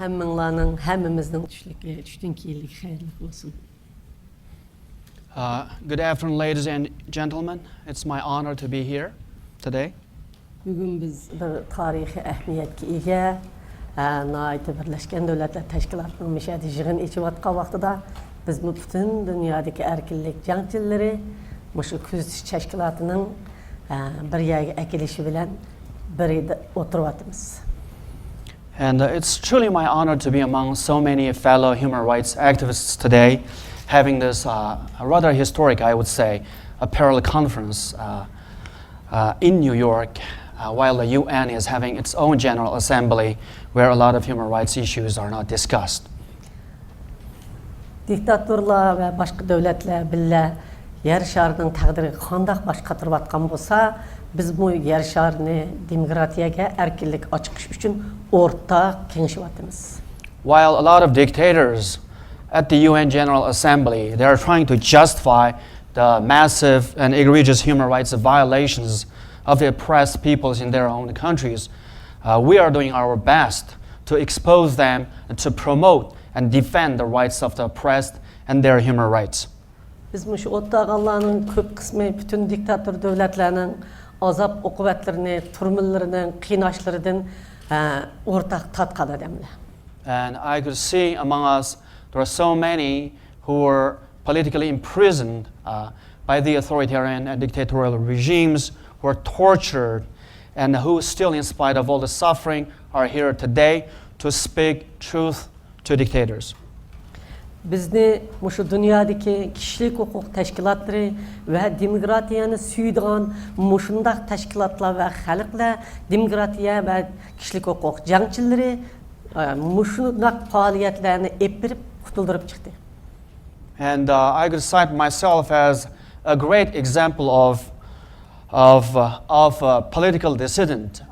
Həmmimizin düşdün keyirlik, xeyirlik olsun. Good afternoon, ladies and gentlemen. It's my honor to be here today. Bugün biz bir tarixi əhmiyyətə ega, Birləşmiş Dövlətlər Təşkilatının məşədi yığın içib atqan vaxtıda biz bütün dünyadakı erkinlik cəngçiləri məşu küzüş təşkilatının bir yerə əkilişi bilən bir yerdə oturub atımız. And it's truly my honor to be among so many fellow human rights activists today, having this rather historic, I would say, a parallel conference in New York, while the UN is having its own General Assembly, where a lot of human rights issues are not discussed. Diktatorlar və başqa dövlətlər billə yer şarının təqdiri qandaq baş qatırıb atqan bolsa, biz bu yer şarını demokratiyaga, erkinlik açıq üçün ortaq kengişib atımız. While a lot of dictators at the UN General Assembly, they are trying to justify the massive and egregious human rights violations of the oppressed peoples in their own countries, we are doing our best to expose them and to promote and defend the rights of the oppressed and their human rights. Biz bu ortaq Allah'ın köp kısmı bütün diktatör devletlerinin azap ukubetlerini, turmullarının, qiynaşlarından ortaq tatqan adamlar. And I could see among us there are so many who were politically imprisoned by the authoritarian and dictatorial regimes, who were tortured, and who still, in spite of all the suffering, are here today to speak truth to dictators. Bizni şu dünyadaki kişilik hukuk teşkilatları ve demokratiyanı süydüğün muşundaq teşkilatlar ve halkla demokratiya ve kişilik hukuk cangçileri muşundaq faaliyetlerini epirip kutuldurup çıktı. And I could cite myself as a great example of a political dissident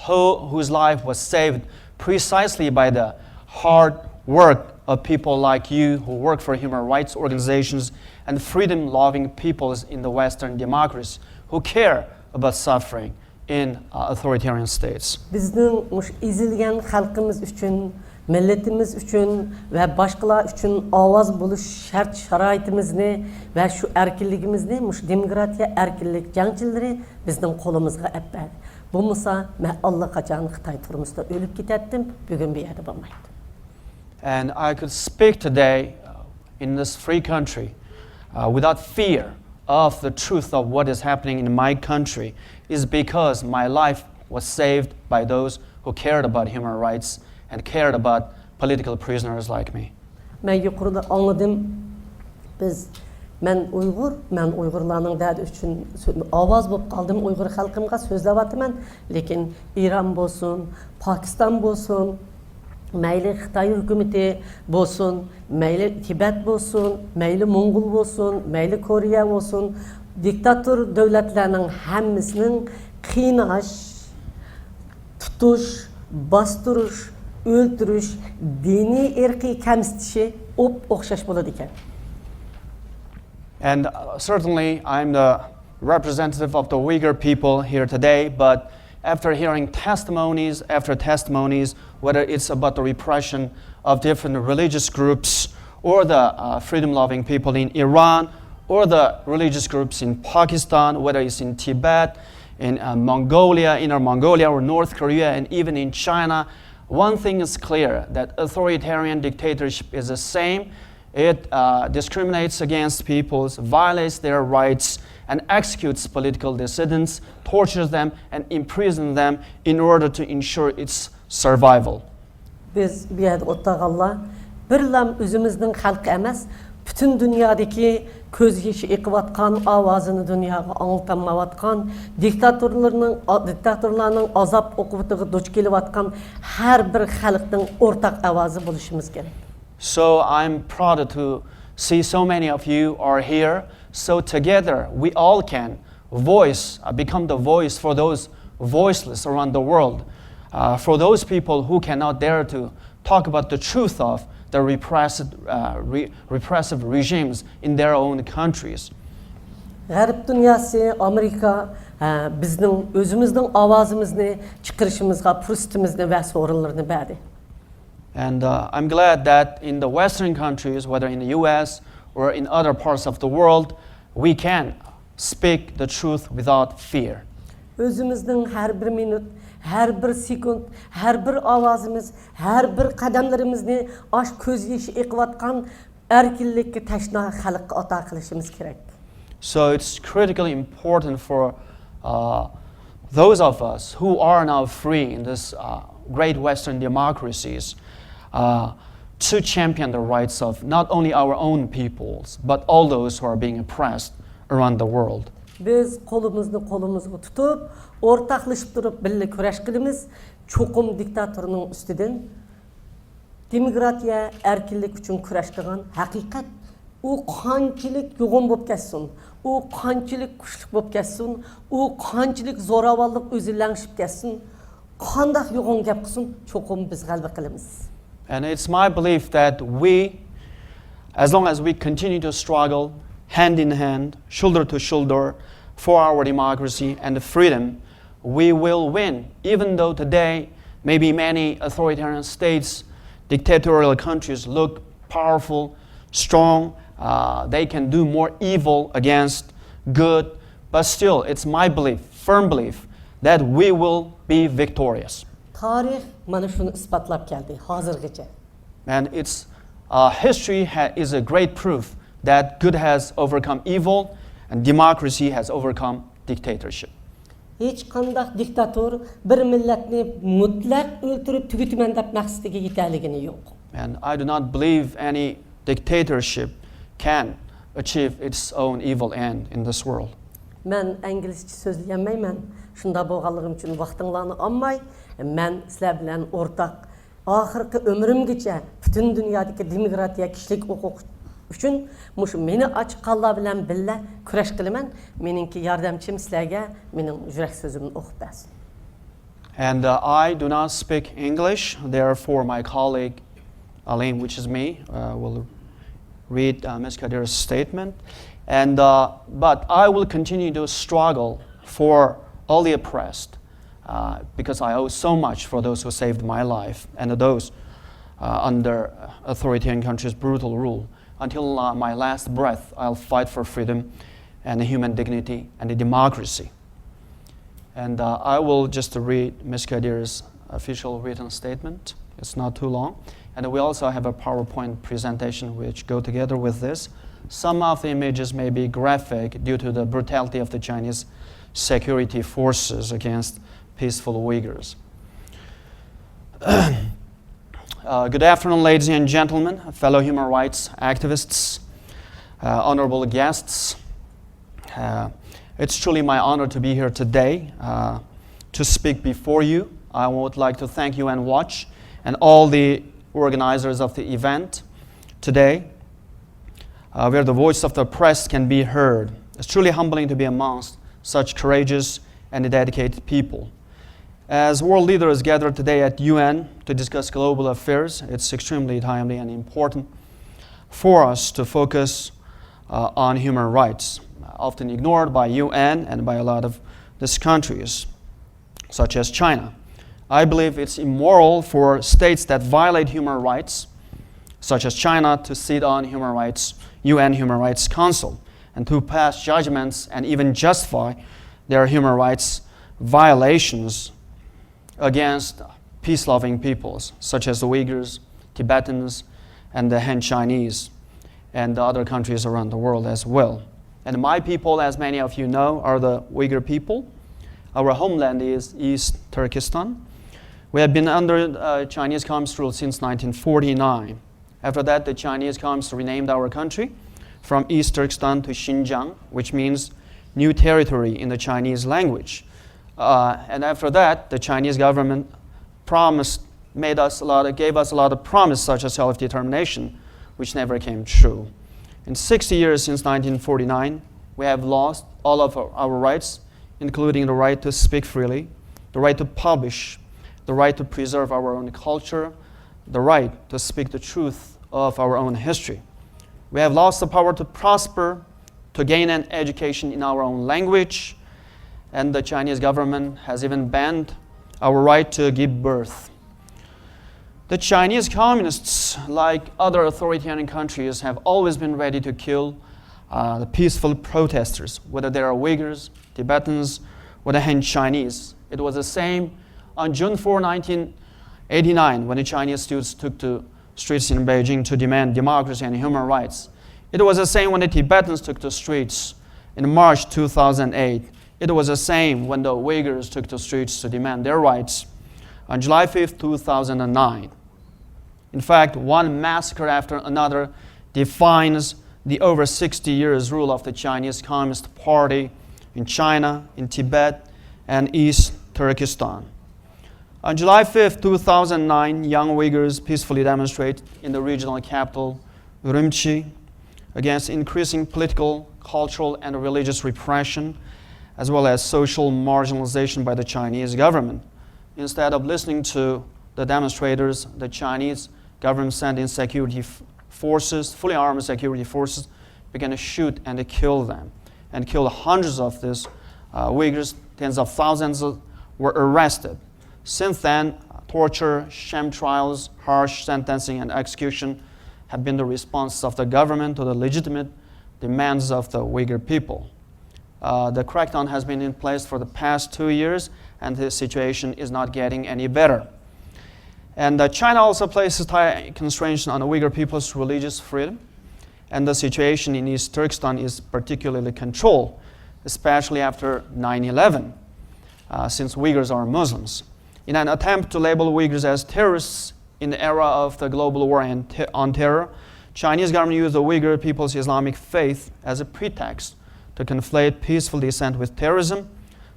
whose life was saved precisely by the hard work of people like you who work for human rights organizations and freedom-loving peoples in the Western democracies who care about suffering in authoritarian states. Bizning izilgan xalqimiz uchun, milletimiz uchun ve başkalar üçün avaz buluş şart şaraitimizni ve şu erkinligimizni, demokratiya erkinlik cangçileri bizning qo'limizga epbadi. Bu musa men allaqachon Xitoy turmusida ölüp gitetdim, bugün bir yerde bo'lmaydi. And I could speak today in this free country without fear of the truth of what is happening in my country is because my life was saved by those who cared about human rights and cared about political prisoners like me. Ben yukarıda anladım. Men Uygurlarning derdi üçün avaz bolup kaldım Uygur halkımga sözlep atıman. Lekin İran bolsun, Pakistan bolsun, meyli Xitay hükümeti bolsun, meyli Tibet bolsun, meyli Mongol bolsun, meyli Kore bolsun, diktatör devletlerinin hemmisinin qiynaş, tutuş, bastırış, öldürüş, dini erki kemsitişi okşaş boladı iken. And certainly I'm the representative of the Uyghur people here today, but after hearing testimonies after testimonies, whether it's about the repression of different religious groups or the freedom-loving people in Iran or the religious groups in Pakistan, whether it's in Tibet, in Mongolia, Inner Mongolia or North Korea, and even in China, one thing is clear, that authoritarian dictatorship is the same. It discriminates against peoples, violates their rights, and executes political dissidents, tortures them, and imprisons them in order to ensure its survival. Biz bir yerde ottağalla, bir lam özümüzün halkı emas, bütün dünyadaki köz yeşi ekivatkan, avazını dünyaya anıltanmavatkan, diktatörlerinin azap okuvatığı duç kelivatkan her bir halkın ortak avazı buluşumuz gerek. So I'm proud to see so many of you are here. So together we all can become the voice for those voiceless around the world, for those people who cannot dare to talk about the truth of the repressive regimes in their own countries. Garip dünyası, Amerika, bizning özümüzдің avazımızını çıkarışımızga, fürsətimizni ve sorunlarını verdi. And I'm glad that in the Western countries, whether in the US or in other parts of the world, we can speak the truth without fear. Özümüzдің her bir minut, her bir sekund, her bir avazımız, her bir kademlerimizni aş köz yeşi eqiyotgan erkinlikka tashna xalqqa ata qilishimiz kerak. So it's critically important for those of us who are now free in this great Western democracies to champion the rights of not only our own peoples, but all those who are being oppressed around the world. Biz kolumuzga tutup, ortaklaşıp durup birlikte kuraş kılımız, çokum diktatörünün üstüden demokratiya, erkinlik üçün kuraş kılgan hakikat. O qanchalik yoğun bo'lib ketsin, o qanchalik kuchli bo'lib ketsin, o qanchalik zo'ravonlik o'zilangishib ketsin, qanday yo'g'on gap qilsin, cho'qim biz g'alaba qilamiz. And it's my belief that we, as long as we continue to struggle hand in hand, shoulder to shoulder for our democracy and freedom, we will win. Even though today maybe many authoritarian states, dictatorial countries look powerful, strong, they can do more evil against good, but still it's my belief, firm belief, that we will be victorious. Tarih mana shuni isbotlab keldi hozirgacha. And its history is a great proof that good has overcome evil and democracy has overcome dictatorship. Hech qanday diktator bir millatni mutlaq o'ltirib tugutiman deb maqsadiga yetaligini yo'q. And I do not believe any dictatorship can achieve its own evil end in this world. Men İngilizce sözleyemeymen. Şunda bo'lganligim uchun vaqtinglarni olmay, men sizlar bilan o'rtaq oxirgi umrimgacha butun dunyodagi demokratiya, kishilik huquq uchun mushu meni ochiqqanlar bilan birga kurash qilaman. Meningki yordamchim sizlarga mening yurak so'zimni o'qib bersin. And I do not speak English, therefore my colleague Aline, which is me, will read Ms. Kadeer's statement. And but I will continue to struggle for all the oppressed, because I owe so much for those who saved my life and those under authoritarian countries' brutal rule. Until my last breath, I'll fight for freedom and human dignity and the democracy. And I will just read Ms. Kadeer's official written statement. It's not too long. And we also have a PowerPoint presentation which go together with this. Some of the images may be graphic due to the brutality of the Chinese security forces against peaceful Uyghurs. Good afternoon, ladies and gentlemen, fellow human rights activists, honorable guests. It's truly my honor to be here today to speak before you. I would like to thank UN Watch and all the organizers of the event today, where the voice of the oppressed can be heard. It's truly humbling to be amongst such courageous and dedicated people. As world leaders gather today at UN to discuss global affairs, it's extremely timely and important for us to focus on human rights, often ignored by UN and by a lot of these countries, such as China. I believe it's immoral for states that violate human rights, such as China, to sit on UN Human Rights Council and to pass judgments and even justify their human rights violations against peace-loving peoples, such as the Uyghurs, Tibetans, and the Han Chinese, and the other countries around the world as well. And my people, as many of you know, are the Uyghur people. Our homeland is East Turkestan. We have been under Chinese Communist rule since 1949. After that, the Chinese Communists renamed our country from East Turkestan to Xinjiang, which means new territory in the Chinese language. And after that, the Chinese government gave us a lot of promise, such as self-determination, which never came true. In 60 years since 1949, we have lost all of our rights, including the right to speak freely, the right to publish, the right to preserve our own culture, the right to speak the truth of our own history. We have lost the power to prosper, to gain an education in our own language, and the Chinese government has even banned our right to give birth. The Chinese communists, like other authoritarian countries, have always been ready to kill the peaceful protesters, whether they are Uyghurs, Tibetans, or the Han Chinese. It was the same on June 4, 1989, when the Chinese students took to streets in Beijing to demand democracy and human rights. It was the same when the Tibetans took to streets in March 2008. It was the same when the Uyghurs took to streets to demand their rights on July 5, 2009. In fact, one massacre after another defines the over 60 years rule of the Chinese Communist Party in China, in Tibet, and East Turkestan. On July 5, 2009, young Uyghurs peacefully demonstrated in the regional capital, Urumqi, against increasing political, cultural, and religious repression, as well as social marginalization by the Chinese government. Instead of listening to the demonstrators, the Chinese government sent in security forces, fully armed security forces, began to shoot and to kill them, and killed hundreds of these Uyghurs. Tens of thousands were arrested. Since then, torture, sham trials, harsh sentencing, and execution have been the response of the government to the legitimate demands of the Uyghur people. The crackdown has been in place for the past 2 years, and the situation is not getting any better. And China also places tight constraints on the Uyghur people's religious freedom, and the situation in East Turkestan is particularly controlled, especially after 9/11, since Uyghurs are Muslims. In an attempt to label Uyghurs as terrorists in the era of the global war on terror, Chinese government used the Uyghur people's Islamic faith as a pretext to conflate peaceful dissent with terrorism.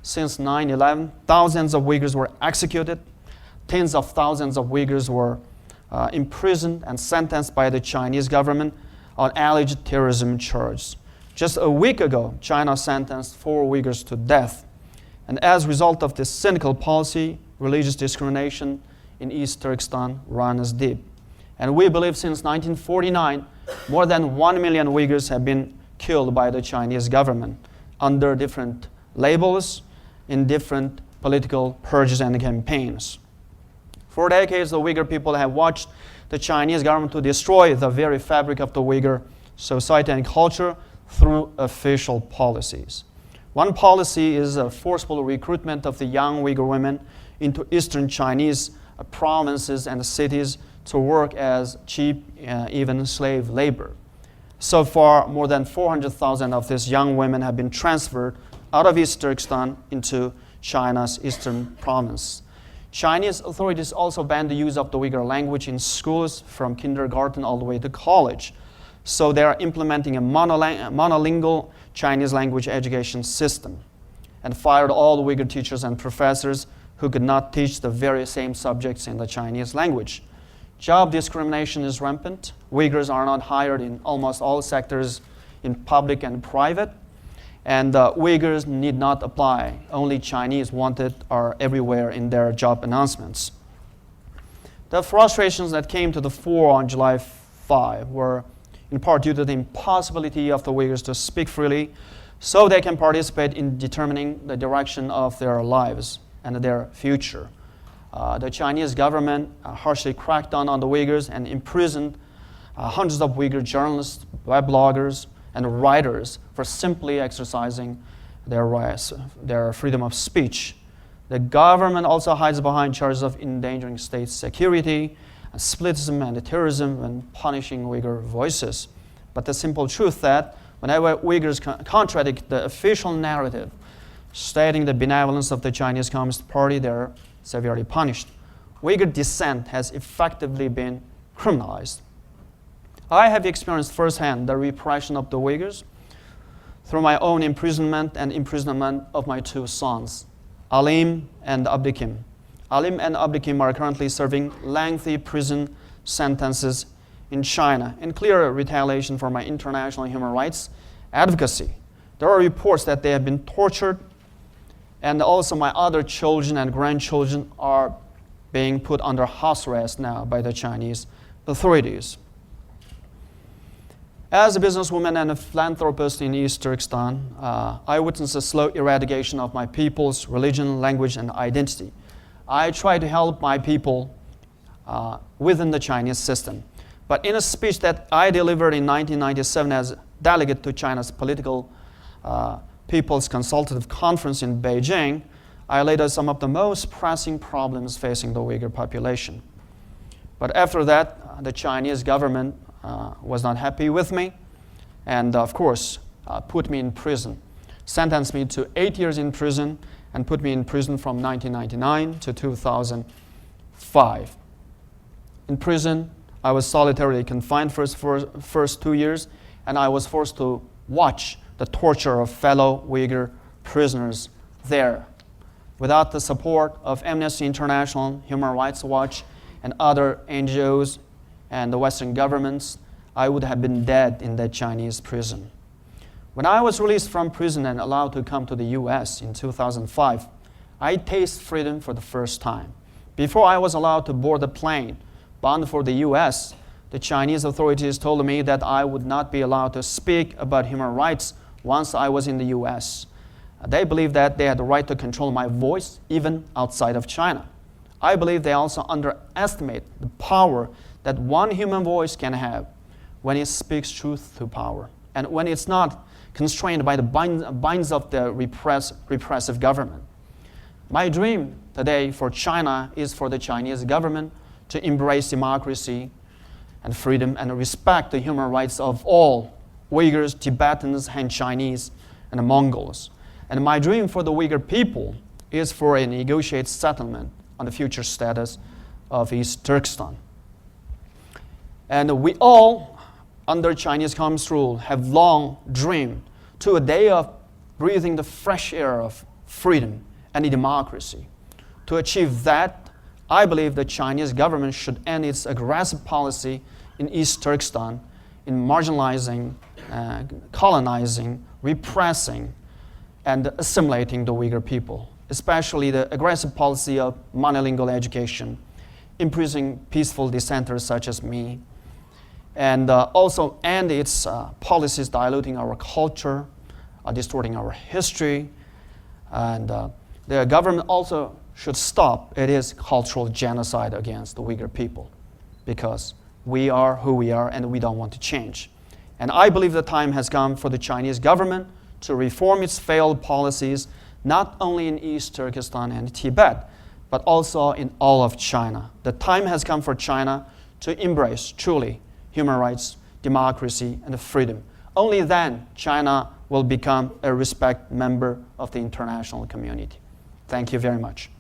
Since 9/11, thousands of Uyghurs were executed, tens of thousands of Uyghurs were imprisoned and sentenced by the Chinese government on alleged terrorism charges. Just a week ago, China sentenced 4 Uyghurs to death. And as a result of this cynical policy, religious discrimination in East Turkestan runs deep. And we believe since 1949, more than 1 million Uyghurs have been killed by the Chinese government under different labels in different political purges and campaigns. For decades, the Uyghur people have watched the Chinese government to destroy the very fabric of the Uyghur society and culture through official policies. One policy is a forceful recruitment of the young Uyghur women into eastern Chinese provinces and cities to work as cheap, even slave labor. So far, more than 400,000 of these young women have been transferred out of East Turkestan into China's eastern province. Chinese authorities also banned the use of the Uyghur language in schools from kindergarten all the way to college. So they are implementing a monolingual Chinese language education system and fired all the Uyghur teachers and professors who could not teach the very same subjects in the Chinese language. Job discrimination is rampant. Uyghurs are not hired in almost all sectors in public and private. And Uyghurs need not apply. Only Chinese wanted are everywhere in their job announcements. The frustrations that came to the fore on July 5 were in part due to the impossibility of the Uyghurs to speak freely so they can participate in determining the direction of their lives and their future. The Chinese government harshly cracked down on the Uyghurs and imprisoned hundreds of Uyghur journalists, web bloggers, and writers for simply exercising their rights, their freedom of speech. The government also hides behind charges of endangering state security, splitism, and terrorism when punishing Uyghur voices. But the simple truth that whenever Uyghurs contradict the official narrative stating the benevolence of the Chinese Communist Party, they are severely punished. Uyghur dissent has effectively been criminalized. I have experienced firsthand the repression of the Uyghurs through my own imprisonment and imprisonment of my 2 sons, Alim and Abdikim. Alim and Abdikim are currently serving lengthy prison sentences in China in clear retaliation for my international human rights advocacy. There are reports that they have been tortured, and also my other children and grandchildren are being put under house arrest now by the Chinese authorities. As a businesswoman and a philanthropist in East Turkestan, I witnessed the slow eradication of my people's religion, language, and identity. I try to help my people within the Chinese system. But in a speech that I delivered in 1997 as delegate to China's political People's Consultative Conference in Beijing, I laid out some of the most pressing problems facing the Uyghur population. But after that, the Chinese government was not happy with me and, of course, put me in prison, sentenced me to 8 years in prison and put me in prison from 1999 to 2005. In prison, I was solitarily confined for first 2 years, and I was forced to watch the torture of fellow Uyghur prisoners there. Without the support of Amnesty International, Human Rights Watch, and other NGOs and the Western governments, I would have been dead in that Chinese prison. When I was released from prison and allowed to come to the US in 2005, I tasted freedom for the first time. Before I was allowed to board the plane bound for the US, the Chinese authorities told me that I would not be allowed to speak about human rights once I was in the US. They believed that they had the right to control my voice even outside of China. I believe they also underestimate the power that one human voice can have when it speaks truth to power and when it's not constrained by the binds of the repressive government. My dream today for China is for the Chinese government to embrace democracy and freedom and respect the human rights of all Uyghurs, Tibetans, Han Chinese, and the Mongols. And my dream for the Uyghur people is for a negotiated settlement on the future status of East Turkestan. And we all, under Chinese Communist rule, have long dreamed to a day of breathing the fresh air of freedom and democracy. To achieve that, I believe the Chinese government should end its aggressive policy in East Turkestan in marginalizing, colonizing, repressing, and assimilating the Uyghur people, especially the aggressive policy of monolingual education, imprisoning peaceful dissenters such as me, and also end its policies diluting our culture, distorting our history, and the government also should stop its cultural genocide against the Uyghur people, because we are who we are and we don't want to change. And I believe the time has come for the Chinese government to reform its failed policies, not only in East Turkestan and Tibet, but also in all of China. The time has come for China to embrace truly human rights, democracy, and freedom. Only then China will become a respected member of the international community. Thank you very much.